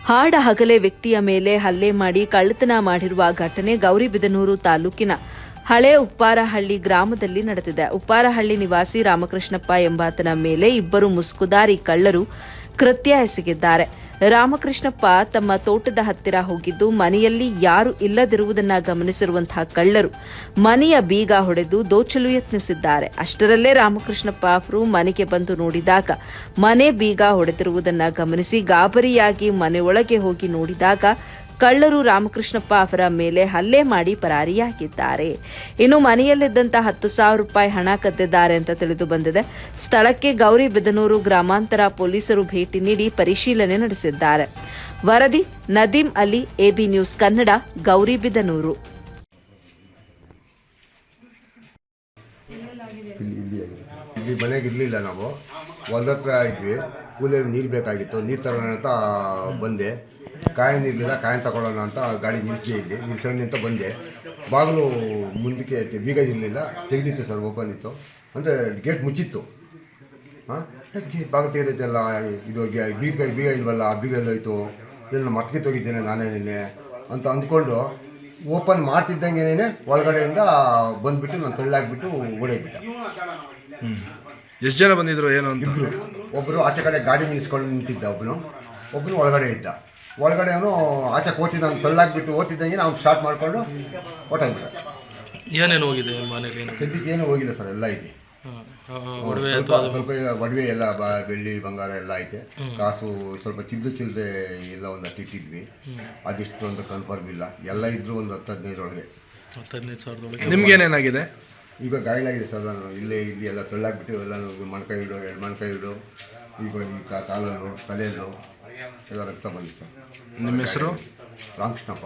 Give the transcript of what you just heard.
ಹಾಡ ಹಗಲೇ ವ್ಯಕ್ತಿಯ ಮೇಲೆ ಹಲ್ಲೆ ಮಾಡಿ ಕಳ್ಳತನ ಮಾಡಿರುವ ಘಟನೆ ಗೌರಿಬಿದನೂರು ತಾಲೂಕಿನ ಹಳೆ ಉಪ್ಪಾರಹಳ್ಳಿ ಗ್ರಾಮದಲ್ಲಿ ನಡೆದಿದೆ. ಉಪ್ಪಾರಹಳ್ಳಿ ನಿವಾಸಿ ರಾಮಕೃಷ್ಣಪ್ಪ ಎಂಬಾತನ ಮೇಲೆ ಇಬ್ಬರು ಮುಸುಕುದಾರಿ ಕಳ್ಳರು ಕೃತ್ಯ ಎಸಗಿದ್ದಾರೆ. ರಾಮಕೃಷ್ಣಪ್ಪ ತಮ್ಮ ತೋಟದ ಹತ್ತಿರ ಹೋಗಿದ್ದು ಮನೆಯಲ್ಲಿ ಯಾರು ಇಲ್ಲದಿರುವುದನ್ನು ಗಮನಿಸಿರುವಂತಹ ಕಳ್ಳರು ಮನೆಯ ಬೀಗ ಹೊಡೆದು ದೋಚಲು ಯತ್ನಿಸಿದ್ದಾರೆ. ಅಷ್ಟರಲ್ಲೇ ರಾಮಕೃಷ್ಣಪ್ಪ ಅವರು ಮನೆಗೆ ಬಂದು ನೋಡಿದಾಗ ಮನೆ ಬೀಗ ಹೊಡೆದಿರುವುದನ್ನು ಗಮನಿಸಿ ಗಾಬರಿಯಾಗಿ ಮನೆಯೊಳಗೆ ಹೋಗಿ ನೋಡಿದಾಗ ಕಳ್ಳರು ರಾಮಕೃಷ್ಣಪ್ಪ ಅವರ ಮೇಲೆ ಹಲ್ಲೆ ಮಾಡಿ ಪರಾರಿಯಾಗಿದ್ದಾರೆ. ಇನ್ನು ಮನೆಯಲ್ಲಿದ್ದಂತಹ 10,000 ರೂಪಾಯಿ ಹಣ ಕದ್ದಿದ್ದಾರೆ ಅಂತ ತಿಳಿದು ಬಂದಿದೆ. ಸ್ಥಳಕ್ಕೆ ಗೌರಿಬಿದನೂರು ಗ್ರಾಮಾಂತರ ಪೊಲೀಸರು ಭೇಟಿ ನೀಡಿ ಪರಿಶೀಲನೆ ನಡೆಸಿದ್ದಾರೆ. ವರದಿ ನದೀಂ ಅಲಿ, ಎಬಿ ನ್ಯೂಸ್ ಕನ್ನಡ, ಗೌರಿಬಿದನೂರು. ಇಲ್ಲಿ ಮನೆಗೆ ಇರಲಿಲ್ಲ, ನಾವು ಹೊಲದ ಹತ್ರ ಇದ್ವಿ. ಕೂಲಿಯಲ್ಲಿ ನೀರು ಬೇಕಾಗಿತ್ತು, ನೀರು ತರೋಣ ಅಂತ ಬಂದೆ. ಕಾಯಿನ್ ಇರಲಿಲ್ಲ, ಕಾಯಿನ್ ತಗೊಳ್ಳೋಣ ಅಂತ ಗಾಡಿ ನಿಲ್ಲಿಸಿದೆ. ಇಲ್ಲಿ ನಿಲ್ಸೋಣ ಅಂತ ಬಂದೆ. ಬಾಗಿಲು ಮುಂದಕ್ಕೆ ಬೀಗ ಇರಲಿಲ್ಲ, ತೆಗೆದಿತ್ತು ಸರ್, ಓಪನ್ ಇತ್ತು. ಅಂದರೆ ಗೇಟ್ ಮುಚ್ಚಿತ್ತು. ಬಾಗಿಲು ತೆಗೆದೈತಲ್ಲ, ಇದು ಬೀಗ ಇಲ್ವಲ್ಲ, ಆ ಬೀಗ ಎಲ್ಲೋಯ್ತು, ಇದನ್ನು ಮರ್ತ್ಕಿತ್ತು ಹೋಗಿದ್ದೇನೆ ನಾನೇ ನಿನ್ನೆ ಅಂತ ಅಂದ್ಕೊಂಡು ಓಪನ್ ಮಾಡ್ತಿದ್ದಂಗೆನೇ ಒಳಗಡೆಯಿಂದ ಬಂದುಬಿಟ್ಟು ನಾನು ತಳ್ಳಾಗ್ಬಿಟ್ಟು ಓಡೋಗ್ಬಿಟ್ಟ. ಎಷ್ಟು ಜನ ಬಂದಿದ್ರು ಏನು ಅಂತ? ಇಬ್ಬರು. ಒಬ್ಬರು ಆಚೆ ಕಡೆ ಗಾಡಿ ನಿಲ್ಲಿಸ್ಕೊಂಡು ನಿಂತಿದ್ದ, ಒಬ್ಬನು ಒಳಗಡೆ ಇದ್ದ. ಒಳಗಡೆ ಅವನು ಆಚೆ ಓದ್ತಿದ್ದ, ನಾನು ತಳ್ಳಾಗ್ಬಿಟ್ಟು ಓದ್ತಿದ್ದಂಗೆ ಅವ್ನು ಸ್ಟಾರ್ಟ್ ಮಾಡಿಕೊಂಡು ಹೊಟ್ಟೋಗ್ಬಿಟ್ಟ. ಏನೇನು ಹೋಗಿದೆ ಮನೇಲಿ? ಸದ್ಯಕ್ಕೆ ಏನೂ ಹೋಗಿಲ್ಲ ಸರ್, ಎಲ್ಲ ಐತೆ. ಸ್ವಲ್ಪ ಒಡವೆ ಎಲ್ಲ ಬೆಳ್ಳಿ ಬಂಗಾರ ಎಲ್ಲ ಐತೆ. ಕಾಸು ಸ್ವಲ್ಪ ಚಿಲ್ಲರೆ ಎಲ್ಲ ಒಂದು ಇಟ್ಟಿದ್ವಿ. ಅದಿಷ್ಟು ಒಂದು ಕನ್ಫರ್ಮ್ ಇಲ್ಲ. ಎಲ್ಲ ಇದ್ರು ಒಂದು 10-15 ಒಳಗೆ. 15,000 ನಿಮ್ಗೇನೇನಾಗಿದೆ? ಈಗ ಗಾಯಲಾಗಿದೆ ಸರ್. ನಾನು ಇಲ್ಲಿ ಎಲ್ಲ ತಳ್ಳಾಗ್ಬಿಟ್ಟು ಎಲ್ಲ ಮೊಣಕೈ ಇಡು, 2 ಮೊಣಕೈ ಇಡು, ಈಗ ಕಾಲಲ್ಲೂ ತಲೆಯಲ್ಲೂ ಎಲ್ಲ ರಕ್ತ ಬಂದಿದೆ ಸರ್. ನಿಮ್ಮ ಹೆಸರು? ರಾಮಕೃಷ್ಣಪ್ಪ.